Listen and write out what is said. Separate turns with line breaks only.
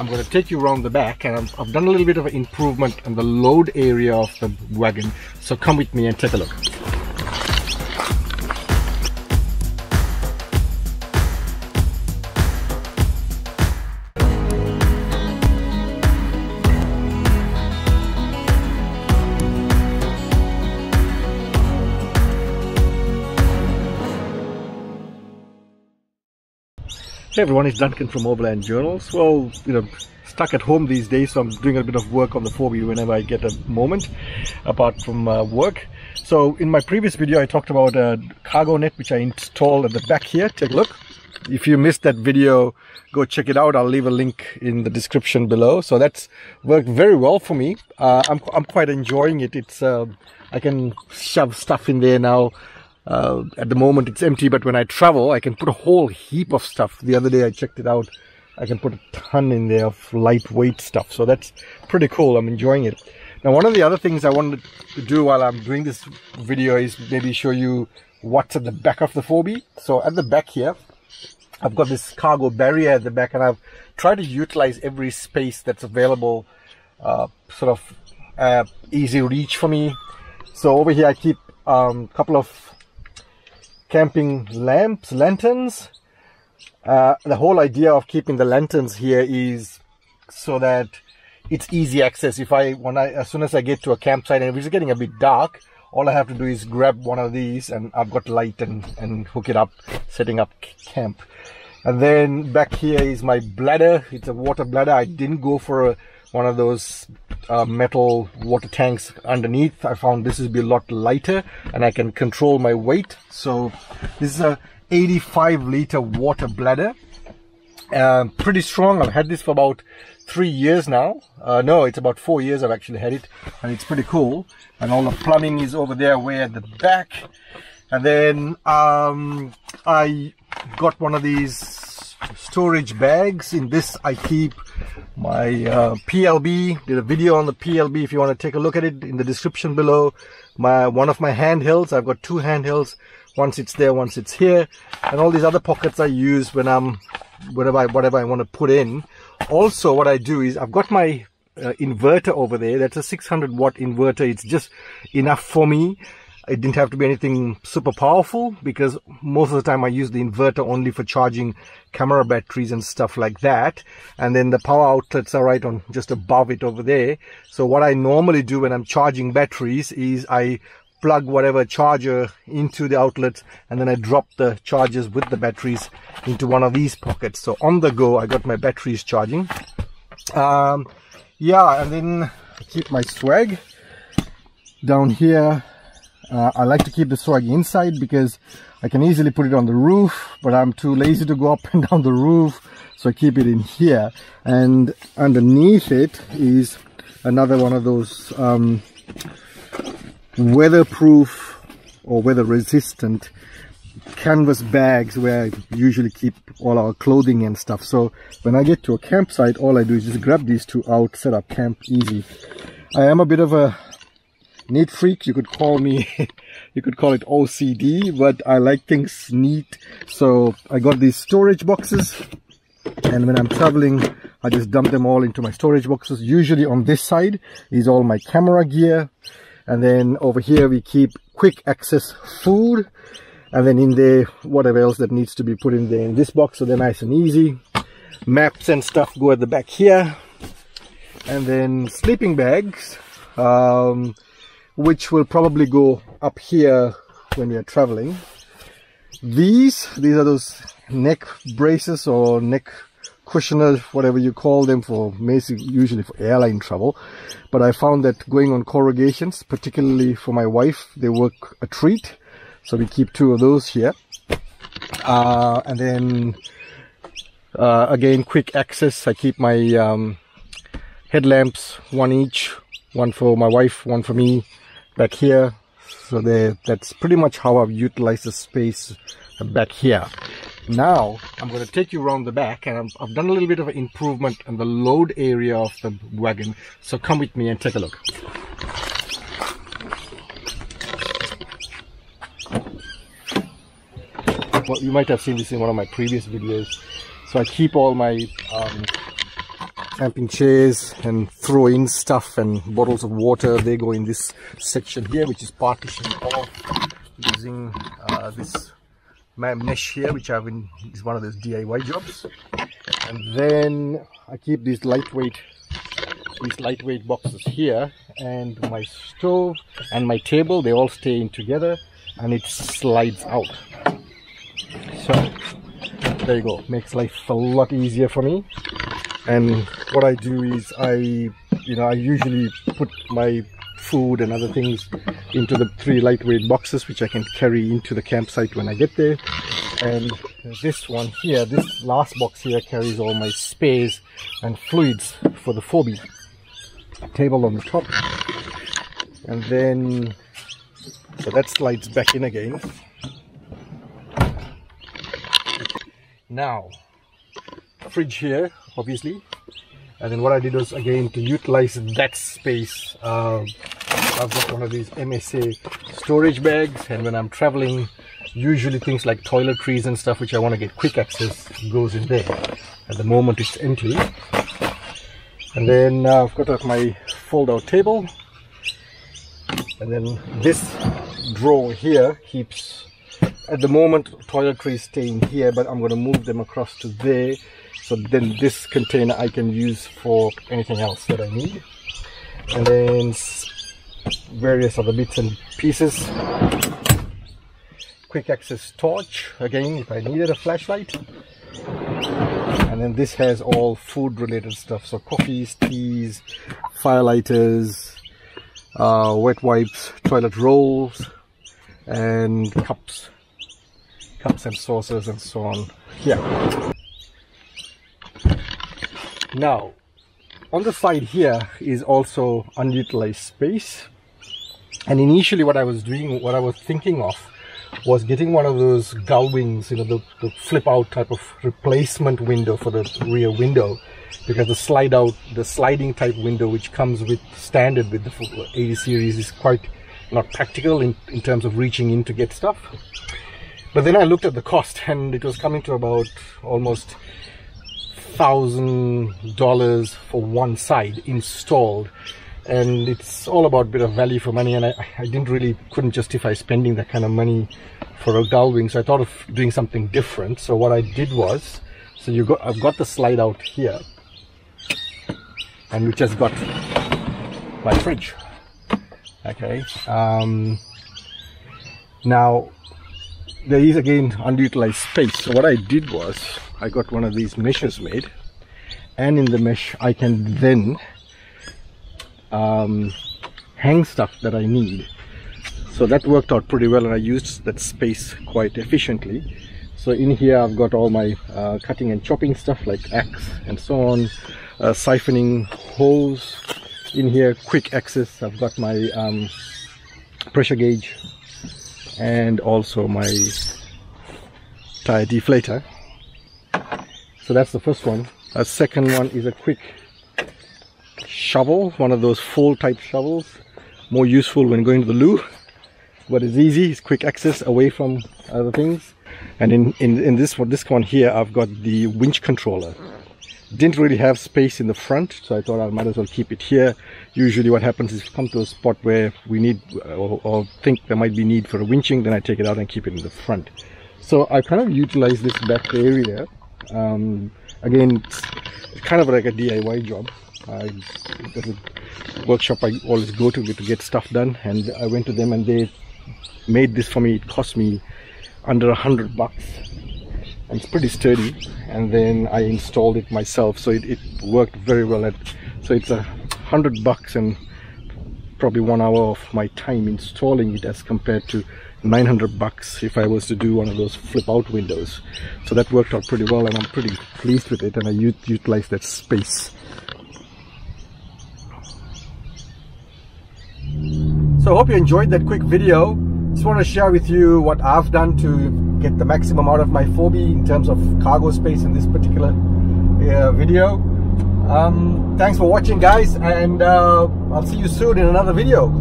I'm going to take you around the back, and I've done a little bit of an improvement on the load area of the wagon. So come with me and take a look. Hey everyone, it's Duncan from Overland Journals. Well, stuck at home these days, so I'm doing a bit of work on the 4B whenever I get a moment, apart from work. So in my previous video, I talked about a cargo net which I installed at the back here. Take a look. If you missed that video, go check it out. I'll leave a link in the description below. So that's worked very well for me. I'm quite enjoying it. It's I can shove stuff in there now. At the moment it's empty, but when I travel I can put a whole heap of stuff. The other day I checked it out, I can put a ton in there of lightweight stuff, so that's pretty cool. I'm enjoying it. Now, one of the other things I wanted to do while I'm doing this video is maybe show you what's at the back of the 4B. So at the back here I've got this cargo barrier at the back, and I've tried to utilize every space that's available, sort of easy reach for me. So over here I keep a couple of camping lanterns. The whole idea of keeping the lanterns here is so that it's easy access. As soon as I get to a campsite and if it's getting a bit dark, all I have to do is grab one of these and I've got light and hook it up, setting up camp. And then back here is my bladder. It's a water bladder. I didn't go for one of those metal water tanks underneath. I found this would be a lot lighter and I can control my weight. So this is a 85-liter water bladder. Pretty strong. I've had this for about 3 years now. No, it's about 4 years I've actually had it, and it's pretty cool. And all the plumbing is over there way at the back. And then I got one of these storage bags. In this I keep my PLB. Did a video on the PLB if you want to take a look at it, in the description below. One of my handhelds. I've got two handhelds. Once it's there, once it's here. And all these other pockets I use when I'm whatever I want to put in. Also what I do is I've got my inverter over there. That's a 600-watt inverter. It's just enough for me. It didn't have to be anything super powerful, because most of the time I use the inverter only for charging camera batteries and stuff like that. And then the power outlets are right on just above it over there. So what I normally do when I'm charging batteries is I plug whatever charger into the outlets, and then I drop the chargers with the batteries into one of these pockets. So on the go I got my batteries charging. Yeah, and then I keep my swag down here. I like to keep the swag inside because I can easily put it on the roof, but I'm too lazy to go up and down the roof, so I keep it in here. And underneath it is another one of those weatherproof or weather resistant canvas bags where I usually keep all our clothing and stuff. So when I get to a campsite, all I do is just grab these two out, set up camp easy. I am a bit of a neat freak, you could call me, you could call it OCD, but I like things neat. So I got these storage boxes, and when I'm traveling I just dump them all into my storage boxes. Usually on this side is all my camera gear, and then over here we keep quick access food, and then in there whatever else that needs to be put in there in this box, so they're nice and easy. Maps and stuff go at the back here, and then sleeping bags, which will probably go up here when we are traveling. These are those neck braces or neck cushioners, whatever you call them, for usually for airline travel. But I found that going on corrugations, particularly for my wife, they work a treat. So we keep two of those here. And then again, quick access. I keep my headlamps, one each, one for my wife, one for me, back here. So that's pretty much how I've utilized the space back here. Now I'm going to take you around the back, and I've done a little bit of an improvement on the load area of the wagon. So come with me and take a look. Well, you might have seen this in one of my previous videos. So I keep all my camping chairs and throw in stuff and bottles of water. They go in this section here, which is partitioned off using this mesh here, which is one of those DIY jobs. And then I keep these lightweight boxes here, and my stove and my table, they all stay in together, and it slides out. So there you go, makes life a lot easier for me. And what I do is I usually put my food and other things into the 3 lightweight boxes, which I can carry into the campsite when I get there. And this one here, this last box here, carries all my spares and fluids for the 4B. Table on the top, and then so that slides back in again. Now fridge here, obviously, and then what I did was, again, to utilize that space, I've got one of these MSA storage bags, and when I'm traveling, usually things like toiletries and stuff which I want to get quick access goes in there. At the moment it's empty. And then I've got my fold-out table, and then this drawer here keeps, at the moment, toiletries staying here, but I'm going to move them across to there, so then this container I can use for anything else that I need. And then various other bits and pieces. Quick access torch, again, if I needed a flashlight. And then this has all food related stuff, so coffees, teas, fire lighters, wet wipes, toilet rolls, and cups and saucers and so on here. Now on the side here is also unutilized space, and initially what I was thinking of was getting one of those gull wings, the flip out type of replacement window for the rear window, because the sliding type window which comes with standard with the 80 series is quite not practical in terms of reaching in to get stuff. But then I looked at the cost, and it was coming to about almost $1,000 for one side installed. And it's all about a bit of value for money, and I couldn't justify spending that kind of money for a gull wing, so I thought of doing something different. So what I did was, I've got the slide out here, and which has got my fridge. Okay, now there is again unutilized space, so what I did was I got one of these meshes made, and in the mesh I can then hang stuff that I need. So that worked out pretty well, and I used that space quite efficiently. So in here I've got all my cutting and chopping stuff like axe and so on, siphoning hose. In here, quick access, I've got my pressure gauge and also my tire deflator. So that's the first one. A second one is a quick shovel, one of those fold type shovels, more useful when going to the loo, but it's easy, it's quick access away from other things. And in this one here, I've got the winch controller. Didn't really have space in the front, so I thought I might as well keep it here. Usually what happens is, if you come to a spot where we need or think there might be need for a winching, then I take it out and keep it in the front. So I kind of utilize this back area. Again, it's kind of like a DIY job. There's a workshop I always go to get stuff done, and I went to them and they made this for me. It cost me under $100, and it's pretty sturdy. And then I installed it myself, so it worked very well. So it's $100 and probably 1 hour of my time installing it, as compared to $900 if I was to do one of those flip out windows. So that worked out pretty well, and I'm pretty pleased with it, and I utilized that space. So I hope you enjoyed that quick video. Just want to share with you what I've done to get the maximum out of my 4B in terms of cargo space in this particular video. Thanks for watching, guys, and I'll see you soon in another video.